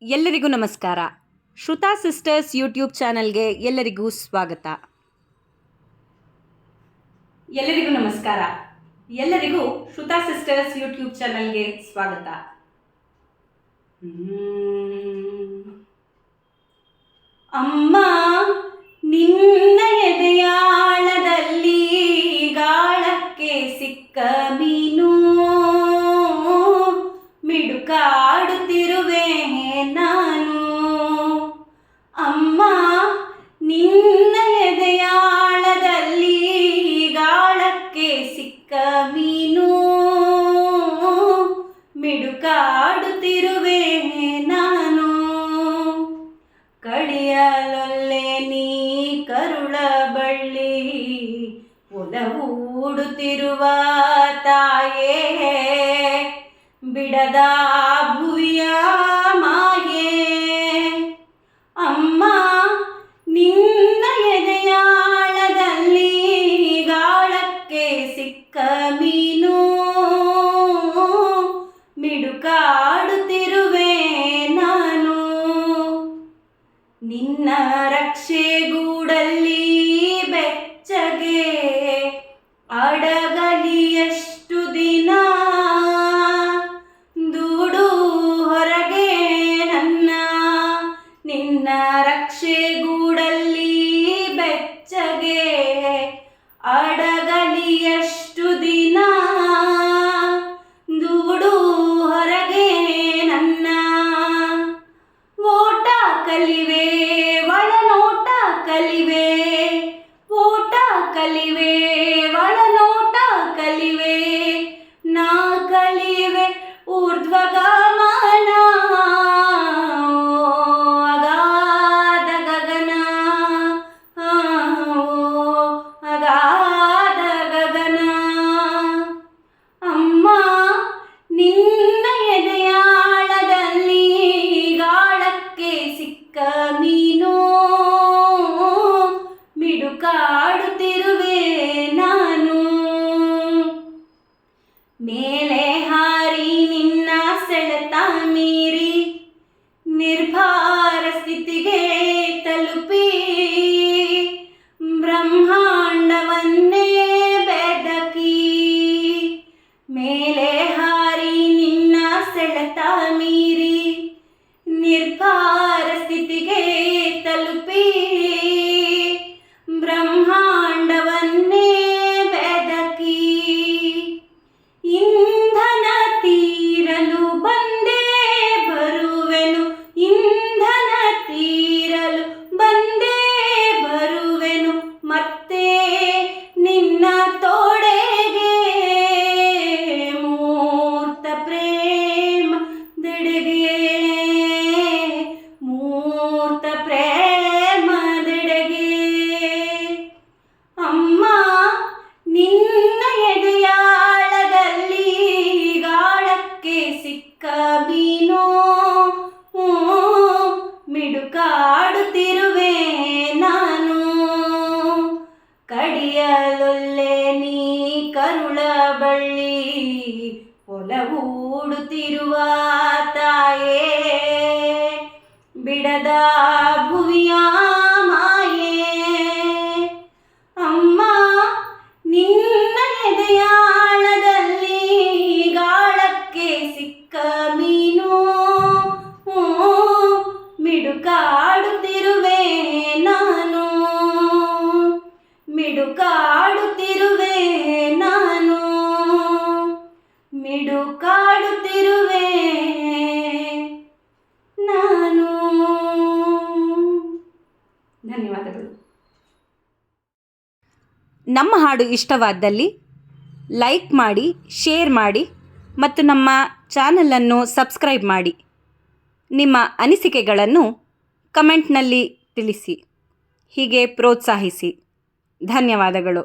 ಎಲ್ಲರಿಗೂ ನಮಸ್ಕಾರ. ಶ್ರುತಾ sisters YouTube ಚಾನಲ್ಗೆ ಎಲ್ಲರಿಗೂ ಸ್ವಾಗತ. ಎಲ್ಲರಿಗೂ ನಮಸ್ಕಾರ. ಎಲ್ಲರಿಗೂ ಶ್ರುತಾ ಸಿಸ್ಟರ್ಸ್ ಯೂಟ್ಯೂಬ್ ಚಾನಲ್ಗೆ ಸ್ವಾಗತ. ಅಮ್ಮ ನಿನ್ನ ಎದೆಯಾಳದಲ್ಲಿ ಗಾಳಕ್ಕೆ ಸಿಕ್ಕ ಮೀನು, ಮಿಡುಕಾಡುತ್ತಿರುವೆ ನಾನು. ಅಮ್ಮ ನಿನ್ನ ಎದೆಯಾಳದಲ್ಲಿ ಗಾಳಕ್ಕೆ ಸಿಕ್ಕ ಮೀನು, ಮಿಡುಕಾಡುತ್ತಿರುವೆ ನಾನು. ಕಡಿಯಲೊಲ್ಲೆ ನೀ ಕರುಳ ಬಳ್ಳಿ, ಒಲವೂಡುತ್ತಿರುವ ತಾಯೇ, ಬಿಡದ ಭುವಿಯ ಮಾಯೆ. ಅಮ್ಮ ನಿನ್ನ ಎದೆಯಾಳದಲ್ಲಿ ಗಾಳಕ್ಕೆ ಸಿಕ್ಕ ಮೀನು, ಮಿಡುಕಾಡುತ್ತಿರುವೆ ನಾನು. ನಿನ್ನ ರಕ್ಷೆಗೂಡಲ್ಲಿ ಬೆಚ್ಚಗೆ ಅಡಗಲಿ ಎಷ್ಟು ದಿನ, ದೂಡು ಹೊರಗೆ ನನ್ನ. ನಿನ್ನ ರಕ್ಷೆಗೂಡಲ್ಲಿ ಬೆಚ್ಚಗೆ ಅಡಗಲಿ ಎಷ್ಟು ದಿನ, ದೂಡು ಹೊರಗೆ ನನ್ನ. ಓಟ ಕಲಿವೆ ಒಳನೋಟ ಕಲಿವೆ, ಓಟ ಕಲಿವೆ ಒಳನೋಟ ಕಲಿವೆ, ನಾ ಕಲಿವೆ ಊರ್ಧ್ವಗಮನ, ಅಗಾಧ ಗಗನ, ಅಗಾಧ ಗಗನ. ಅಮ್ಮ ನಿನ್ನ ಎದೆಯಾಳದಲ್ಲಿ ಗಾಳಕ್ಕೆ ಸಿಕ್ಕ ಮೀನು, ಮಿಡುಕಾಡುತ್ತಿರುವೆ ನಾನು. ಮೇಲೆ ಹಾರಿ ನಿನ್ನ ಸೆಳೆತ ಮೀರಿ ನಿರ್ಭಾರ ಸ್ಥಿತಿಗೆ ತಲುಪಿ, ಬ್ರಹ್ಮಾಂಡವನ್ನೇ ಬೆದಕಿ. ಮೇಲೆ ಹಾರಿ ನಿನ್ನ ಸೆಳೆತ ಮೀರಿ ನಿರ್ಭಾರ ಸ್ಥಿತಿಗೆ ತಲುಪಿ, ಬ್ರಹ್ಮಾಂಡವನ್ನೇ ಬೆದಕಿ. ಇಂಧನ ತೀರಲು ಬಂದೇ ಬರುವೆನು, ಇಂಧನ ತೀರಲು ಬಂದೇ ಬರುವೆನು, ಮತ್ತೆ ನಿನ್ನ ತೋಡೆಗೆ ಮೂರ್ತ ಪ್ರೇಮ ದೆಡೆಗೆ, ಮೂರ್ತ ಪ್ರೇಮ ದೆಡೆಗೆ. ಅಮ್ಮ ನಿನ್ನ ಎದೆಯಾಳದಲ್ಲಿ ಗಾಳಕ್ಕೆ ಸಿಕ್ಕ ಮೀನು, ಮಿಡುಕಾಡುತ್ತಿರುವೆ ನಾನು. ಕಡಿಯಲೊಲ್ಲೆ ನೀ ಕರುಳ ಬಳ್ಳಿ, ಒಲವೂಡುತ್ತಿರುವ ತಾಯೇ, ಬಿಡದ ಭುವಿಯ ಮಾಯೆ. ಅಮ್ಮ ನಿನ್ನ ಎದೆಯಾಳದಲ್ಲಿ ಗಾಳಕ್ಕೆ ಸಿಕ್ಕ ಮೀನು, ಮಿಡುಕಾಡುತ್ತಿರುವೆ ನಾನು, ಮಿಡುಕಾಡುತ್ತಿರುವೆ ನಾನು, ಮಿಡುಕಾಡುತ್ತಿರುವೆ ನಾನು. ಧನ್ಯವಾದಗಳು. ನಮ್ಮ ಹಾಡು ಇಷ್ಟವಾದಲ್ಲಿ ಲೈಕ್ ಮಾಡಿ, ಶೇರ್ ಮಾಡಿ ಮತ್ತು ನಮ್ಮ ಚಾನಲನ್ನು ಸಬ್ಸ್ಕ್ರೈಬ್ ಮಾಡಿ. ನಿಮ್ಮ ಅನಿಸಿಕೆಗಳನ್ನು ಕಮೆಂಟ್ನಲ್ಲಿ ತಿಳಿಸಿ. ಹೀಗೆ ಪ್ರೋತ್ಸಾಹಿಸಿ. ಧನ್ಯವಾದಗಳು.